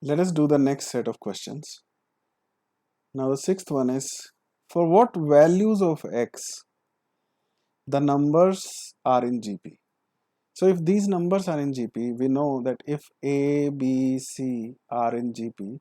Let us do the next set of questions. Now the sixth one is, for what values of x the numbers are in GP? So if these numbers are in GP, we know that if A, B, C are in GP,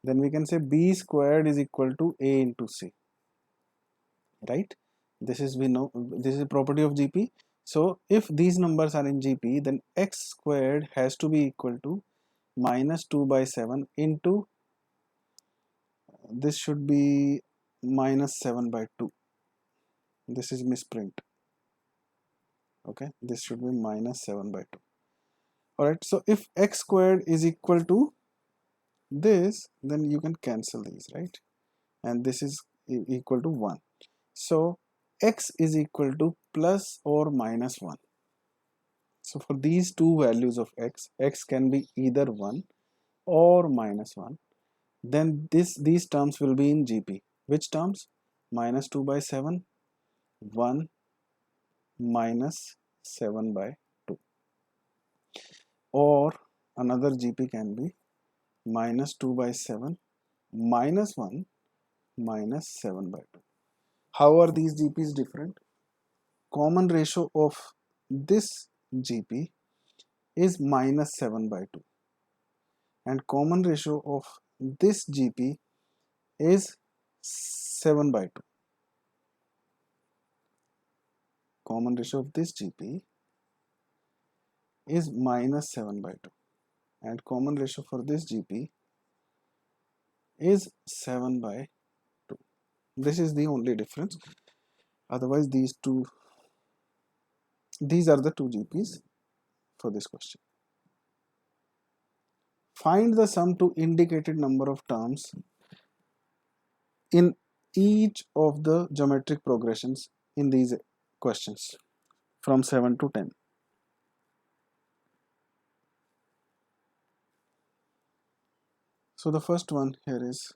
then we can say B squared is equal to A into C, right? This is, we know, this is a property of GP. So if these numbers are in GP, then x squared has to be equal to minus 2 by 7 into, this should be minus 7 by 2. This is misprint. Okay, this should be minus 7 by 2. Alright, so if x squared is equal to this, then you can cancel these, right? And this is equal to 1. So x is equal to plus or minus 1. So for these two values of x can be either 1 or minus 1. Then these terms will be in GP. Which terms? Minus 2 by 7, 1 minus 7 by 2. Or another GP can be minus 2 by 7 minus 1 minus 7 by 2. How are these GPs different? Common ratio of this GP is minus 7 by 2 and common ratio of this GP is 7 by 2. Common ratio of this GP is minus 7 by 2 and common ratio for this GP is 7 by 2. This is the only difference. Otherwise these are the two GPs for this question. Find the sum to indicated number of terms in each of the geometric progressions in these questions from 7 to 10. So the first one here is,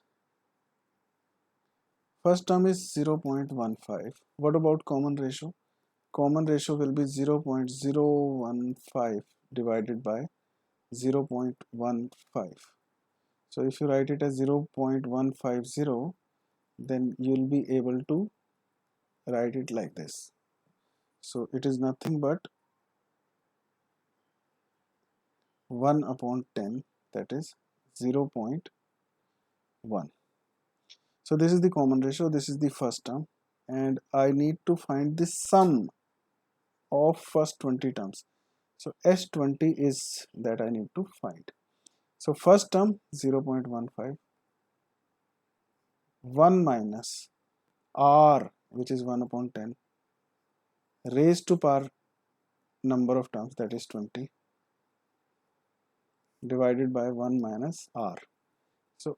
first term is 0.15. What about common ratio? Common ratio will be 0.015 divided by 0.15. So if you write it as 0.150, then you'll be able to write it like this. So it is nothing but 1 upon 10, that is 0.1. So this is the common ratio, this is the first term, and I need to find the sum of first 20 terms. So S20 is that I need to find. So first term 0.15, 1 minus R, which is 1 upon 10, raised to power number of terms, that is 20, divided by 1 minus R. So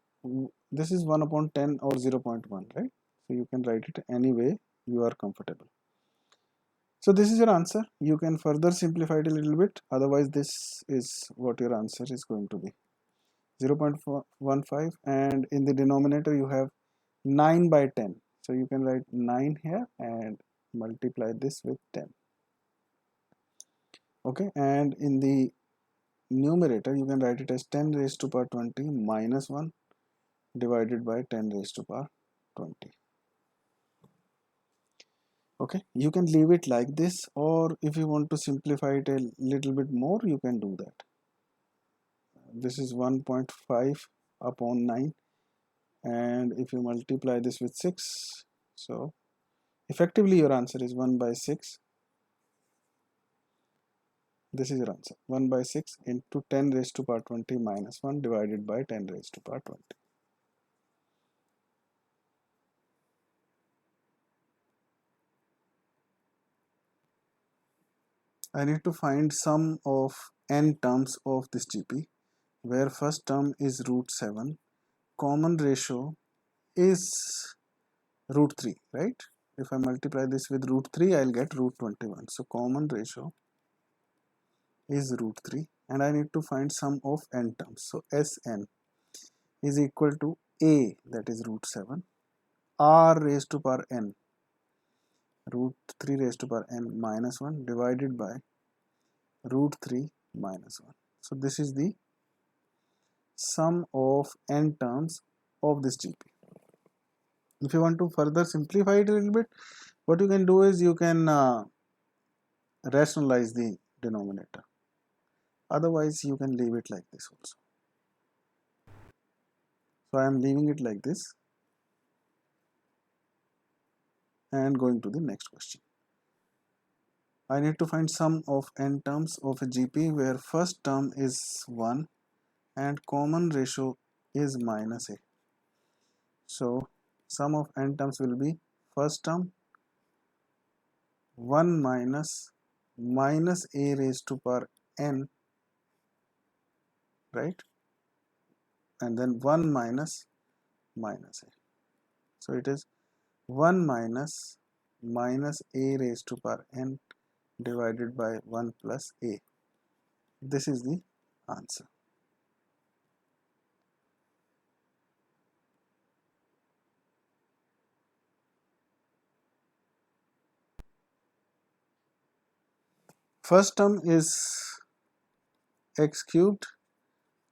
this is 1 upon 10 or 0.1, right? So you can write it any way you are comfortable. So this is your answer. You can further simplify it a little bit. Otherwise, this is what your answer is going to be. 0.15, and in the denominator you have 9 by 10. So you can write 9 here and multiply this with 10. Okay, and in the numerator you can write it as 10 raised to power 20 minus 1 divided by 10 raised to power 20. Okay, you can leave it like this, or if you want to simplify it a little bit more, you can do that. This is 1.5 upon 9, and if you multiply this with 6, so effectively your answer is 1 by 6. This is your answer, 1 by 6 into 10 raised to power 20 minus 1 divided by 10 raised to power 20. I need to find sum of n terms of this GP, where first term is root 7, common ratio is root 3, right? If I multiply this with root 3, I'll get root 21. So common ratio is root 3, and I need to find sum of n terms. So Sn is equal to A, that is root 7, R raised to power n, root 3 raised to power n minus 1 divided by root 3 minus 1. So this is the sum of n terms of this GP. If you want to further simplify it a little bit, what you can do is you can rationalize the denominator. Otherwise, you can leave it like this also. So I am leaving it like this and going to the next question. I need to find sum of n terms of a GP where first term is 1 and common ratio is minus a. So sum of n terms will be first term 1 minus a raised to power n, right, and then 1 minus a. So it is 1 minus a raised to power n divided by 1 plus a. This is the answer. First term is x cubed,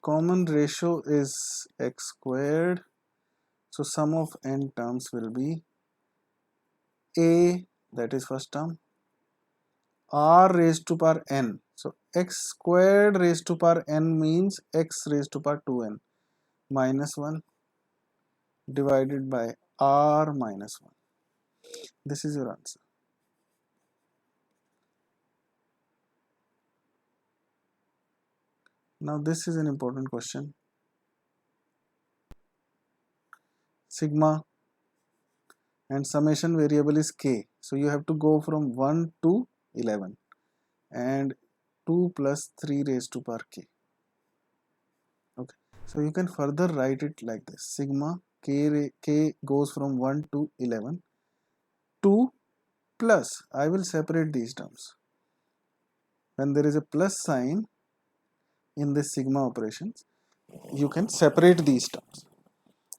common ratio is x squared, so sum of n terms will be a, that is first term, r raised to power n. So x squared raised to power n means x raised to power 2n minus 1 divided by r minus 1. This is your answer. Now this is an important question. Sigma and summation variable is k. So you have to go from 1 to 11 and 2 plus 3 raised to power k. Okay. So you can further write it like this. Sigma k goes from 1 to 11. 2 plus, I will separate these terms. When there is a plus sign in this sigma operations, you can separate these terms.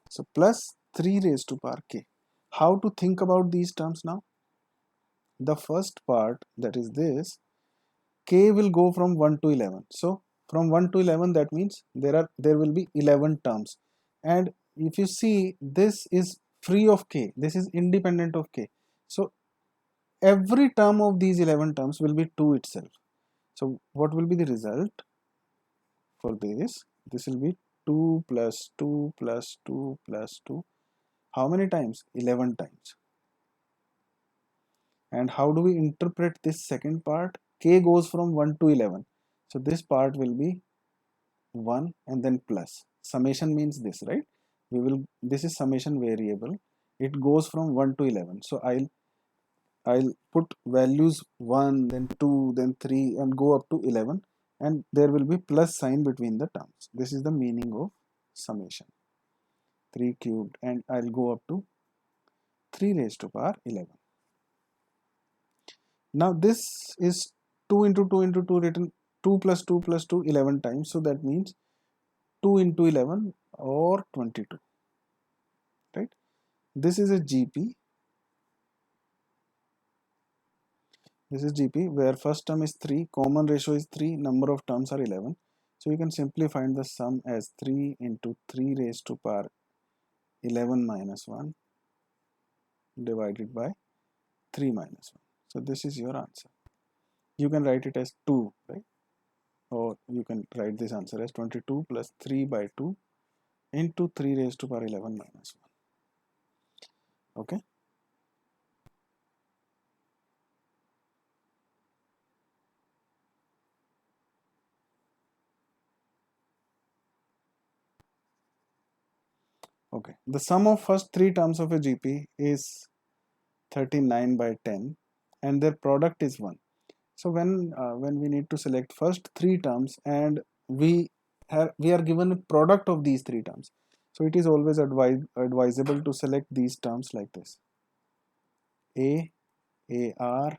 So plus 3 raised to power k. How to think about these terms now? The first part, that is this, k will go from 1 to 11. So from 1 to 11, that means there will be 11 terms. And if you see, this is free of k. This is independent of k. So every term of these 11 terms will be 2 itself. So what will be the result for this? This will be 2 plus 2 plus 2 plus 2. How many times? 11 times. And how do we interpret this second part? K goes from 1 to 11. So this part will be 1 and then plus. Summation means this, right? This is summation variable. It goes from 1 to 11. So I'll put values 1, then 2, then 3 and go up to 11, and there will be plus sign between the terms. This is the meaning of summation. 3 cubed, and I'll go up to 3 raised to power 11. Now this is 2 into 2 into 2 written 2 plus 2 plus 2 11 times. So that means 2 into 11 or 22, right? This is a GP. This is GP where first term is 3, common ratio is 3, number of terms are 11. So you can simply find the sum as 3 into 3 raised to power 11 minus 1 divided by 3 minus 1. So this is your answer. You can write it as 2, right? Or you can write this answer as 22 plus 3 by 2 into 3 raised to power 11 minus 1. Okay. Okay. The sum of first 3 terms of a GP is 39 by 10 and their product is 1. So when we need to select first 3 terms and we are given a product of these 3 terms, so it is always advisable to select these terms like this: a r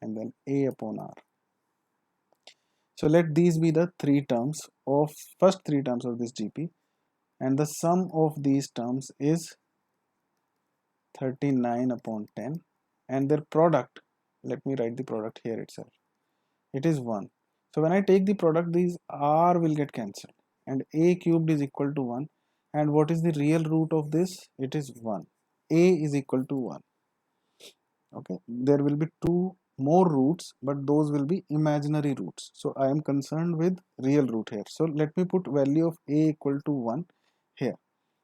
and then a upon r. So let these be the 3 terms of first 3 terms of this GP, and the sum of these terms is 39 upon 10, and their product, let me write the product here itself, it is 1. So when I take the product, these r will get cancelled. and a cubed is equal to 1. And what is the real root of this? It is 1. A is equal to 1. Okay, there will be two more roots, but those will be imaginary roots. So I am concerned with real root here. So let me put value of a equal to 1 here.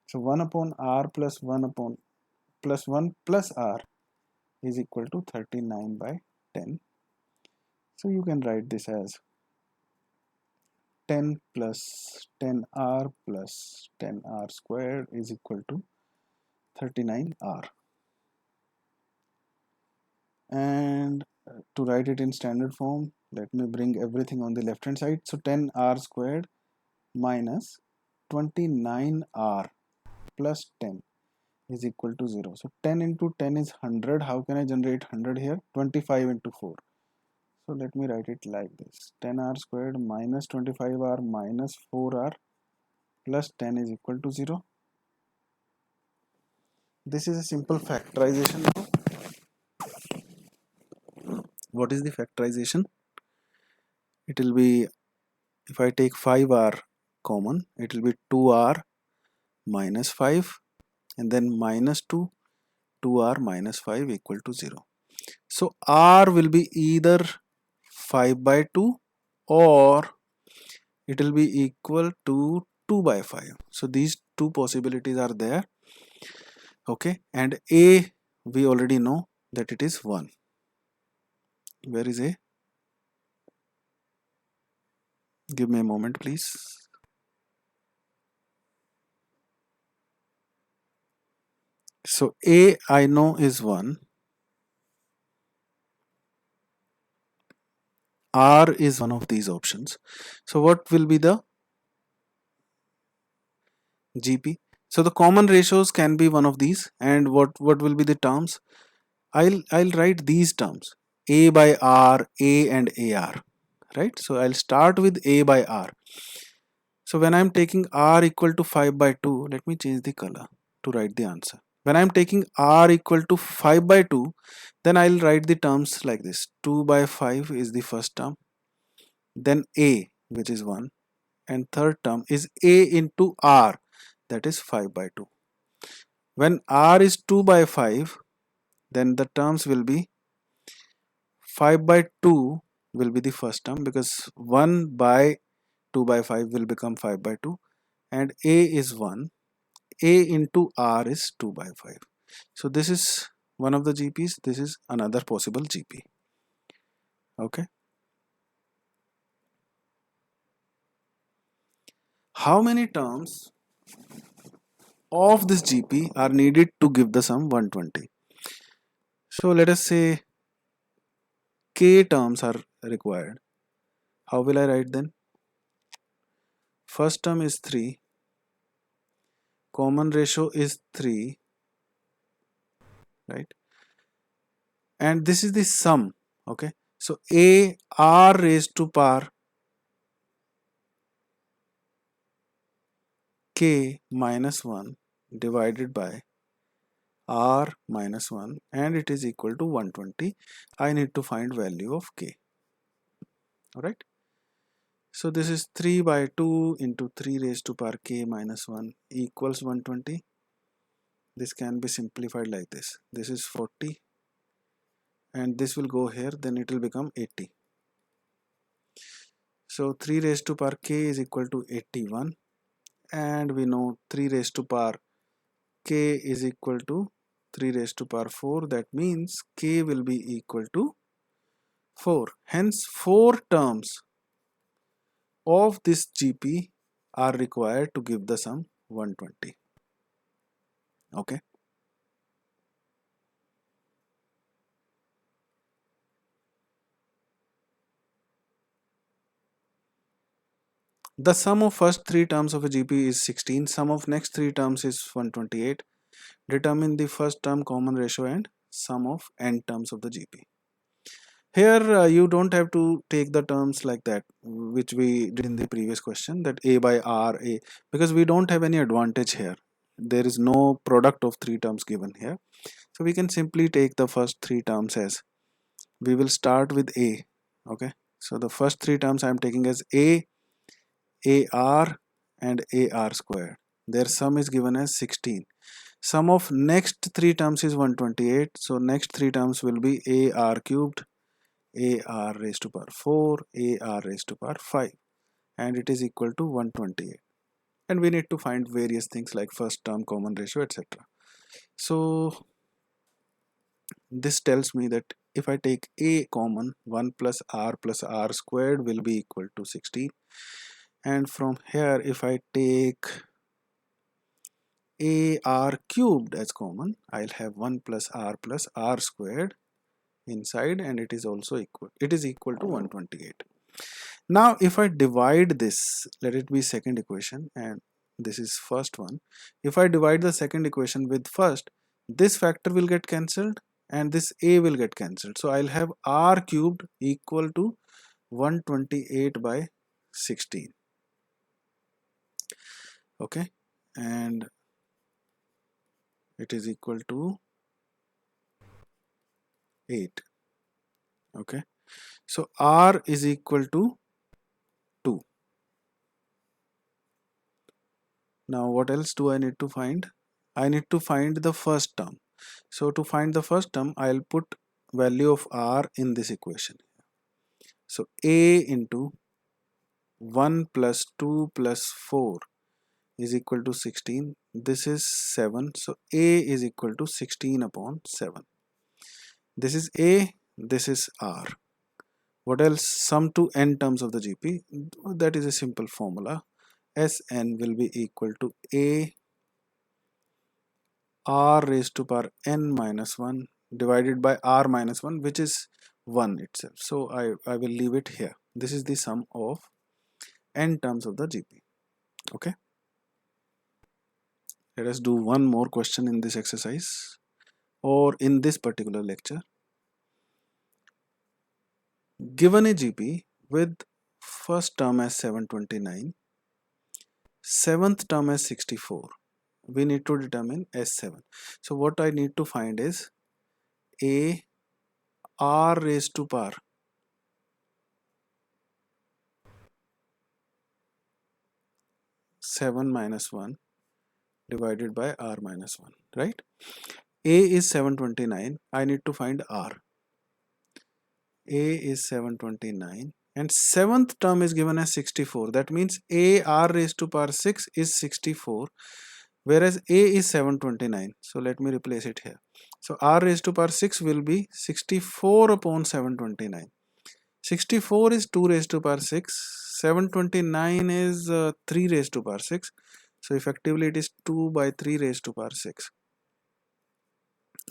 So 1 upon r plus 1 upon plus 1 plus r is equal to 39 by 10. So you can write this as 10 plus 10r plus 10r squared is equal to 39r. And to write it in standard form, let me bring everything on the left hand side. So 10r squared minus 29r plus 10 is equal to 0. So 10 into 10 is 100. How can I generate 100 here? 25 into 4. So let me write it like this. 10r squared minus 25r minus 4r plus 10 is equal to 0. This is a simple factorization now. What is the factorization? It will be, if I take 5r common, it will be 2r minus 5 and then minus 2, 2r minus 5 equal to 0. So r will be either 5 by 2 or it will be equal to 2 by 5. So these two possibilities are there. Okay, and a we already know that it is 1. Where is a? Give me a moment please. So a I know is 1. R is one of these options. So what will be the GP? So the common ratios can be one of these, and what will be the terms? I'll write these terms: A by R, A and AR, right? So I'll start with A by R. So when I'm taking R equal to 5 by 2, let me change the color to write the answer. When I'm taking R equal to 5 by 2, then I'll write the terms like this. 2 by 5 is the first term, then A, which is 1, and third term is A into R, that is 5 by 2. When R is 2 by 5, then the terms will be 5 by 2 will be the first term, because 1 by 2 by 5 will become 5 by 2, and A is 1. A into R is 2 by 5. So this is one of the GPs. This is another possible GP. Okay. How many terms of this GP are needed to give the sum 120? So let us say k terms are required. How will I write them? First term is 3. Common ratio is 3. Right? And this is the sum. Okay. So a r raised to power k minus 1 divided by r minus 1, and it is equal to 120. I need to find value of k. Alright. So this is 3 by 2 into 3 raised to power k minus 1 equals 120. This can be simplified like this. This is 40 and this will go here, then it will become 80. So 3 raised to power k is equal to 81, and we know 3 raised to power k is equal to 3 raised to power 4. That means k will be equal to 4. Hence 4 terms of this GP are required to give the sum 120. Okay. The sum of first 3 terms of a GP is 16. Sum of next 3 terms is 128. Determine the first term common ratio and sum of n terms of the GP. Here you don't have to take the terms like that, which we did in the previous question, that a by r, a, because we don't have any advantage here. There is no product of 3 terms given here. So we can simply take the first 3 terms as, we will start with a. Okay. So the first 3 terms I am taking as a, ar, and AR squared. Their sum is given as 16. Sum of next three terms is 128. So next three terms will be AR cubed, AR raised to power 4, AR raised to power 5, and it is equal to 128. And we need to find various things like first term, common ratio, etc. So this tells me that if I take A common, 1 plus R squared will be equal to 16. And from here, if I take AR cubed as common, I'll have 1 plus R squared inside, and it is also equal. It is equal to 128. Now, if I divide this, let it be second equation, and this is first one. If I divide the second equation with first, this factor will get cancelled and this A will get cancelled. So I'll have R cubed equal to 128 by 16. Okay, and it is equal to 8. Okay, so R is equal to 2. Now what else do I need to find? I need to find the first term. So to find the first term, I'll put value of R in this equation. So A into 1 plus 2 plus 4 is equal to 16. This is 7. So A is equal to 16 upon 7. This is A, this is R. What else? Sum to n terms of the GP. That is a simple formula. Sn will be equal to A R raised to power n minus 1 divided by R minus 1, which is 1 itself. So I will leave it here. This is the sum of n terms of the GP. Okay. Let us do one more question in this exercise or in this particular lecture. Given a GP with first term as 729, seventh term as 64, we need to determine S7. So what I need to find is A R raised to power 7 minus 1 divided by R minus 1, right? A is 729. I need to find R. A is 729 and seventh term is given as 64. That means A R raised to power 6 is 64, whereas A is 729. So let me replace it here. So R raised to power 6 will be 64 upon 729. 64 is 2 raised to power 6. 729 is 3 raised to power 6. So effectively it is 2 by 3 raised to power 6.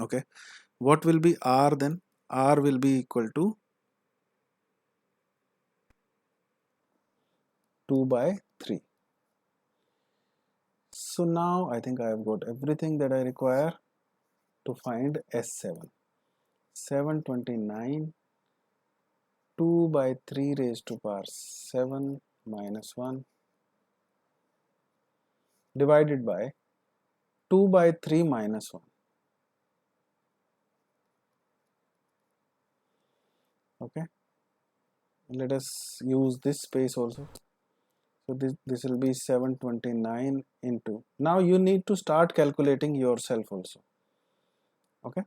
Okay. What will be R then? R will be equal to 2 by 3. So now I think I have got everything that I require to find S7. 729, 2 by 3 raised to power 7 minus 1 divided by 2 by 3 minus 1. Okay, let us use this space also. So this will be 729 into, now you need to start calculating yourself also. Okay,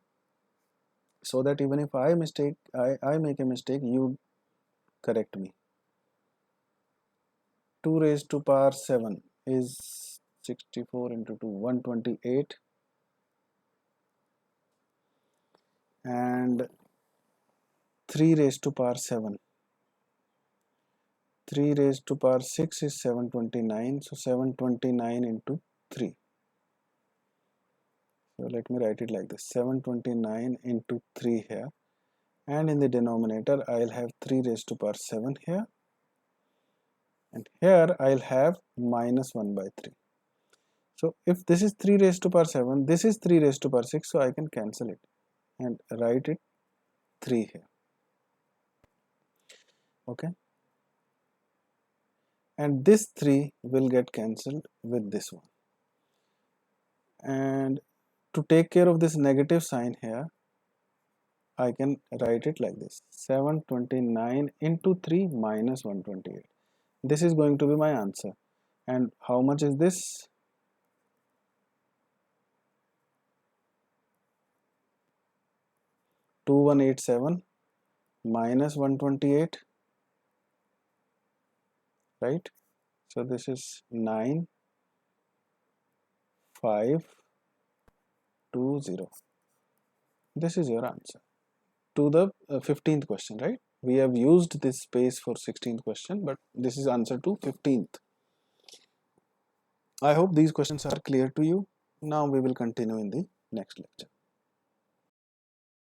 so that even if I make a mistake, you correct me. 2 raised to power 7 is 64 into 2, 128, and 3 raised to power 7, 3 raised to power 6 is 729. So 729 into 3. So let me write it like this, 729 into 3 here, and in the denominator I'll have 3 raised to power 7 here, and here I'll have minus 1 by 3. So if this is 3 raised to power 7, this is 3 raised to power 6, so I can cancel it and write it 3 here. Okay, and this 3 will get cancelled with this one, and to take care of this negative sign here, I can write it like this, 729 into 3 minus 128. This is going to be my answer. And how much is this? $2187 minus 128, right? So this is 9520. This is your answer to the 15th question, right? We have used this space for 16th question, but this is answer to 15th. I hope these questions are clear to you. Now we will continue in the next lecture.